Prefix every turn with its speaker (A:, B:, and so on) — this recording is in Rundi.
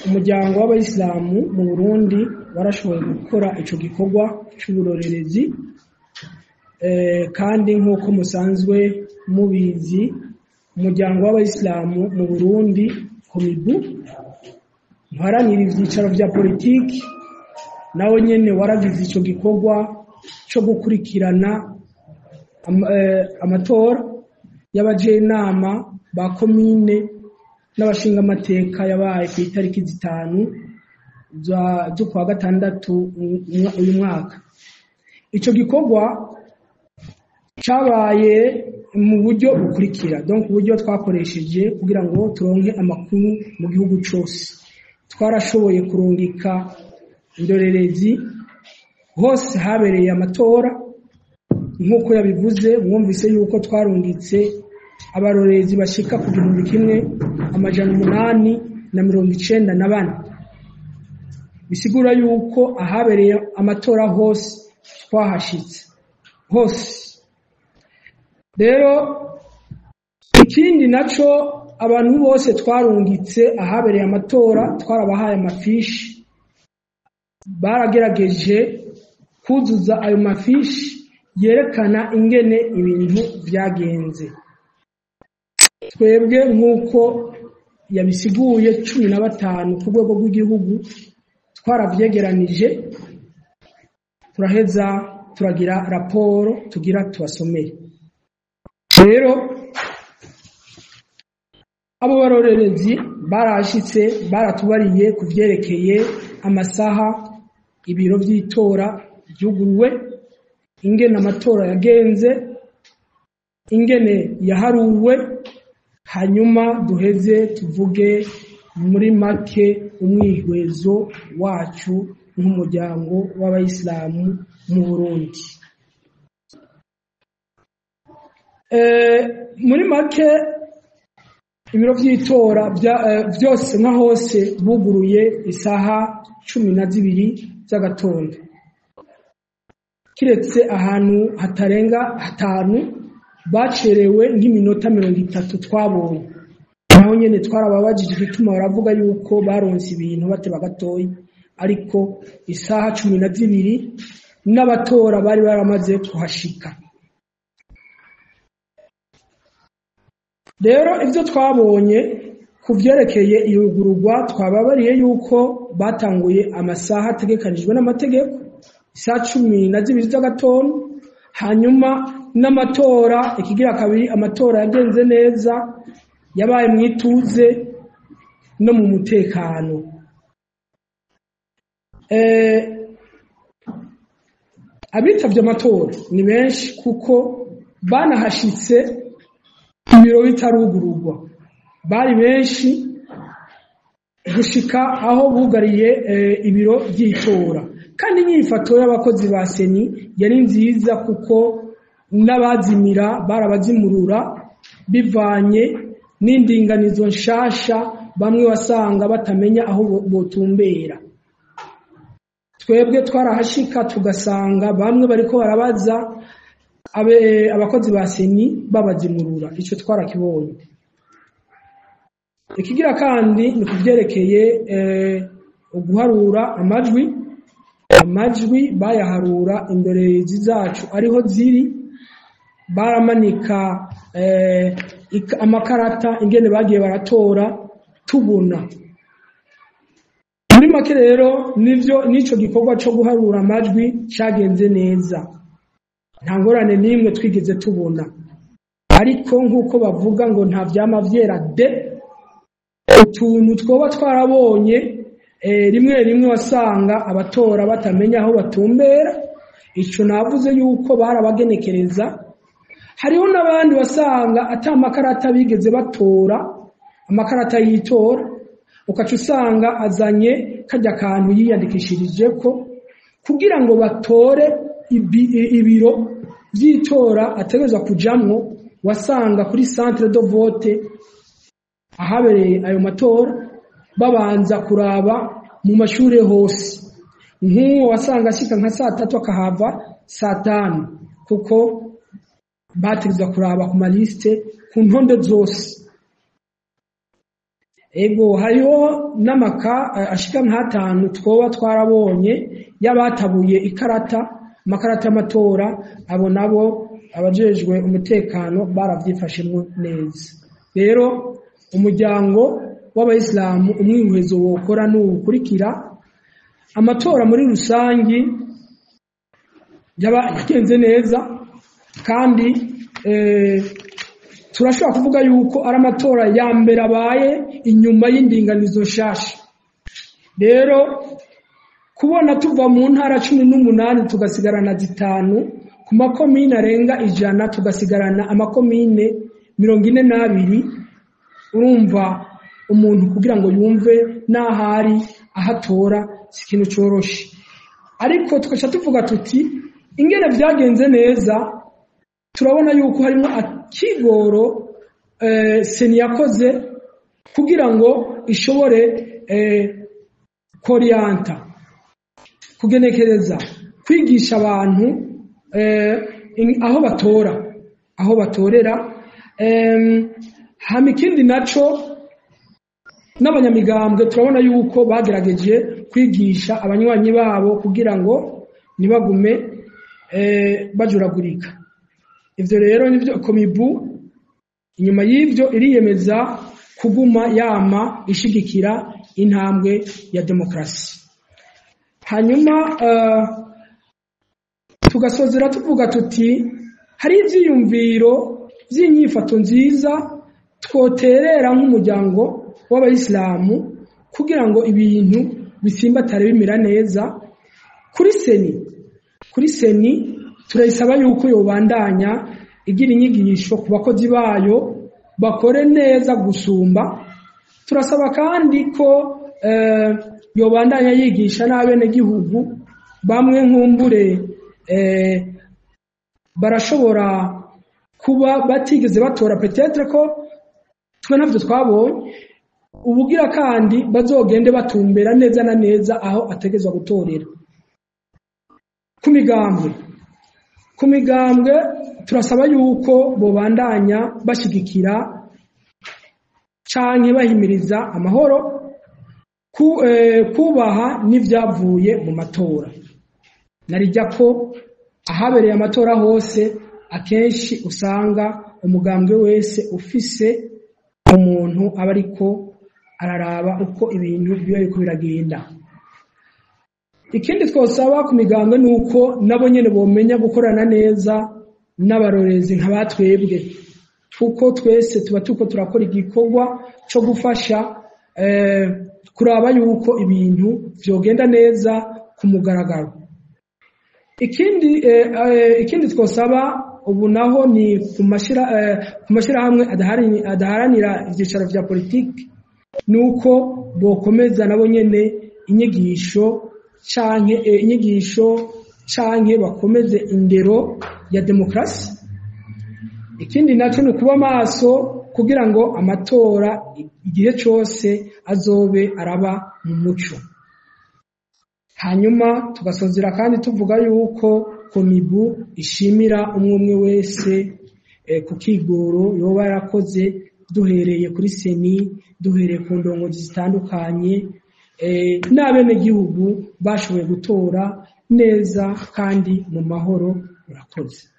A: umuryango w'abayisilamu mu Burundi warashoboye gukora ico gikorwa c'uburorerezi kandi nk'uko musanzwe mubizi umuryango w'abayisilamu mu Burundi komibu mparanira ivyicaro vya politiki nawe nyene waragize ico gikorwa cyo gukurikirana amatora y'abajenama ba komine n'abashinga amateka yabaye ku itariki 5 zo kwa gatandatu uyu mwaka. Ico gikorwa cabaye mu buryo bukurikira, donc uburyo twakoresheje kugira ngo turonke amakuru mu gihugu cyose. Twarashoboye kurungika indorerezi hose habereye amatora nk'uko yabivuze, mwumvise yuko twarungitse abarorerezi bashika ku 1894 bisigura yuko ahabereye amatora hose twahashitse hose. Rero ikindi naco abantu bose twarungitse ahabereye amatora twarabahaye amafishi, baragerageje kuzuza ayo mafishi yerekana ingene ibintu vyagenze. Twebwe nk'uko yabisiguye 15 ku rwego rw'igihugu twaravyegeranije, turaheza turagira raporo tugira tubasomere. Rero abo barorerezi barashitse baratubariye kuvyerekeye amasaha ibiro vy'itora byuguruwe, ingene amatora yagenze, ingene yaharuwe, hanyuma duheze tuvuge muri make umwihwezo wacu nk'umuryango w'abayisilamu mu Burundi. Muri make ibiro vy'itora byose nka hose buguruye isaha 12 z'agatondo, kiretse ahantu hatarenga 5 bacerewe nk'iminota 30 twabonye. Naho nyene twarababajije igituma baravuga yuko baronse ibintu bateba gatoyi, ariko isaha 12 n'abatora bari baramaze kuhashika. Rero ivyo twabonye kuvyerekeye iyugururwa twababariye yuko batanguye amasaha ategekanijwe n'amategeko isaha 12 z'agatondo, hanyuma n'amatora ikigira kabiri amatora yagenze neza, yabaye mwituze no mu mutekano. Abitavye amatora ni benshi kuko banahashitse ibiro bitarugururwa, bari benshi gushika aho bugariye ibiro by'itora. Kandi nyifato y'abakozi ba seni yari nziza kuko n'abazimira barabazimurura bivanye n'indinganizo nshasha, bamwe wasanga batamenya aho botumbera. Twebwe twarahashika tugasanga bamwe bariko barabaza abakozi ba seni babazimurura, ico twarakibonye. Ikigira kandi ni kuvyerekeye uguharura amajwi bayaharura indorerezi zacu ariho ziri, baramanika amakarata ingene bagiye baratora tubona. Muri make rero nico gikorwa cyo guharura amajwi cagenze neza, nta ngorane nimwe twigeze tubona. Ariko nk'uko bavuga ngo nta vyama vyera de, utuntu twoba twarabonye rimwe wasanga abatora batamenya aho batumbera. Ico navuze yuko barabagenekereza. Hariho n'abandi wasanga atamakarata bigeze batora, amakarata y'itora, ukaca usanga azanye kajya kantu yiyandikishirijeko kugira ngo batore ibiro by'itora ategerezwa kujamwo. Wasanga kuri centre de vote ahabereye ayo matora babanza kuraba mu mashure hose, nk'uwo wasanga ashika nka 3 akahava 5 kuko bategeza kuraba ku maliste ku ntonde zose. ego hariho n'amaka ashika nk'atanu twoba twarabonye y'abatabuye amakarata y'amatora, abo nabo abajejwe umutekano baravyifashemwo neza. Rero umuryango w'abayisilamu umwihwezo wokora n'ukurikira: amatora muri rusangi yagenze neza, kandi turashobora kuvuga yuko ari amatora ya mbere abaye inyuma y'indinganizo nshasha. Rero kubona tuva mu ntara 18 tugasigarana 5 ku makomine arenga 100 tugasigarana amakomine 42, urumva umuntu kugira ngo yumve n'ahari ahatora si ikintu coroshe. Ariko tukaca tuvuga tuti ingene vyagenze neza, turabona yuko harimo akigoro seni yakoze kugira ngo ishobore korianta, kugenekereza, kwigisha abantu aho batorera. Hama ikindi naco n'abanyamigambwe turabona yuko bagerageje kwigisha abanywanyi babo kugira ngo nibagume bajuragurika. Ivyo rero nivyo Komibu inyuma y'ivyo iriyemeza kuguma yama ishigikira intambwe ya demokrasi. Hanyuma tugasozera tuvuga tuti hari ivyiyumviro vy'inyifato nziza twoterera nk'umuryango w'abayisilamu kugira ngo ibintu bisimbatare bimera neza. Kuri seni turayisaba yuko yobandanya igira inyigisho ku bakozi bayo bakore neza gusumba. Turasaba kandi ko yobandanya yigisha n'abene gihugu bamwe nkumbure barashobora kuba batigeze batora, peut-être ko twe navyo twabonye, ubugira kandi bazogende batumbera neza na neza aho ategezwa gutorera. Ku migambwe turasaba yuko bobandanya bashigikira canke bahimiriza amahoro, kubaha n'ivyavuye mu matora. Narijya ko ahabereye amatora hose akenshi usanga umugambwe wese ufise umuntu aba ariko araraba uko ibintu biba biragenda. Ikindi twosaba ku migambwe nuko nabo nyene bomenya gukorana neza n'abarorezi nk'abatwebwe, kuko twese tuba tuko turakora igikorwa cyo gufasha kuraba yuko ibintu vyogenda neza ku mugaragaro. Ikindi twosaba ubu naho ni ku mashirahamwe adaharanira ivyicaro vya politiki, nuko bokomeza nabo nyene inyigisho canke bakomeze indero ya demokrasi. Ikindi naco ni kuba maso kugira ngo amatora igihe cyose azobe araba mu muco. Hanyuma tugasozera kandi tuvuga yuko Komibu ishimira umwe wese ku kigoro yoba yarakoze, duhereye kuri seni, duhereye ku ndongozi zitandukanye, n'abene gihugu bashoboye gutora neza kandi mu mahoro. Murakoze.